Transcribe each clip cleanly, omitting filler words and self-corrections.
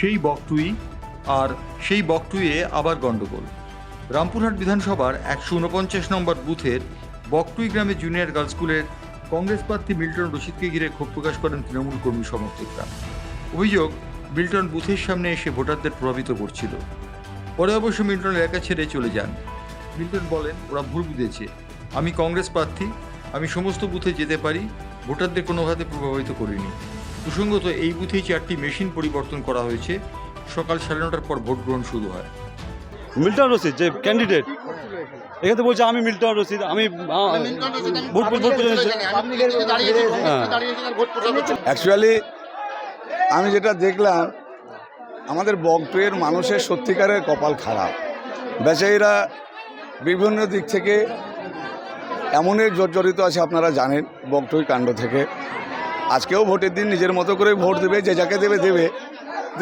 সেই বকটুই আর সেই বকটুইয়ে আবার গণ্ডগোল। রামপুরহাট বিধানসভার 149 নম্বর বুথের বকটুই গ্রামে জুনিয়র গার্লস স্কুলের কংগ্রেস প্রার্থী মিল্টন রশিদকে ঘিরে ক্ষোভ প্রকাশ করেন তৃণমূল কর্মী সমর্থকরা। অভিযোগ, মিল্টন বুথের সামনে এসে ভোটারদের প্রভাবিত করছিল। পরে অবশ্য মিল্টন এলাকা ছেড়ে চলে যান। মিল্টন বলেন, ওরা ভুল বুঝেছে, আমি কংগ্রেস প্রার্থী, আমি সমস্ত বুথে যেতে পারি, ভোটারদের কোনোভাবে প্রভাবিত করিনি। প্রসঙ্গত, এই বুথেই 4টি মেশিন পরিবর্তন করা হয়েছে। সকাল 9:30টার পর ভোট গ্রহণ শুরু হয়। মিল্টন রশিদ যে ক্যান্ডিডেট, এখানে বলছে আমি মিল্টন রশিদ, আমি ভোট অ্যাকচুয়ালি আমি যেটা দেখলাম, আমাদের বকটুইয়ের মানুষের সত্যিকারের কপাল খারাপ। বেচারীরা বিভিন্ন দিক থেকে এমনই জর্জরিত আছে, আপনারা জানেন বকটুই কাণ্ড থেকে। আজকেও ভোটের দিন নিজের মতো করে ভোট দেবে, যে যাকে দেবে দেবে।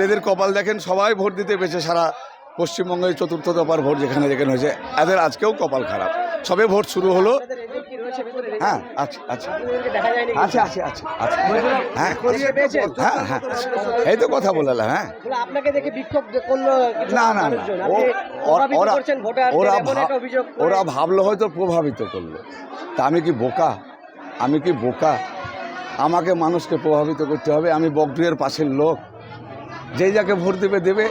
এদের কপাল দেখেন, সবাই ভোট দিতে পেরেছে। সারা পশ্চিমবঙ্গের 4র্থ দফার ভোট যেখানে যেখানে হয়েছে, এদের আজকেও কপাল খারাপ। সবে ভোট শুরু হলো। হ্যাঁ, আচ্ছা আচ্ছা আচ্ছা আচ্ছা আচ্ছা আচ্ছা হ্যাঁ হ্যাঁ হ্যাঁ, এই তো কথা বললাম। হ্যাঁ, আপনাকে দেখে বিক্ষোভ করলো না না না, ওরা ভাবলো হয়তো প্রভাবিত করলো। তা আমি কি বোকা? আমি কি বোকা? আমাকে মানুষকে প্রভাবিত করতে হবে? আমি বকটুইয়ের পাশের লোক, যেই যাকে ভোট দেবে দেবে।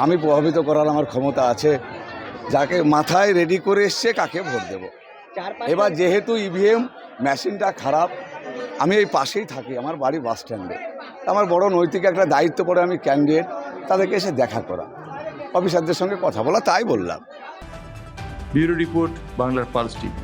আমি প্রভাবিত করার আমার ক্ষমতা আছে। যাকে মাথায় রেডি করে এসছে কাকে ভোট দেব। এবার যেহেতু ইভিএম মেশিনটা খারাপ, আমি এই পাশেই থাকি, আমার বাড়ি বাস স্ট্যান্ডে। আমার বড় নৈতিক একটা দায়িত্ব পড়ে, আমি ক্যান্ডিডেট, তাদেরকে এসে দেখা করা, অফিসারদের সঙ্গে কথা বলা, তাই বললাম। ব্যুরো রিপোর্ট, বাংলার পালস টিভি।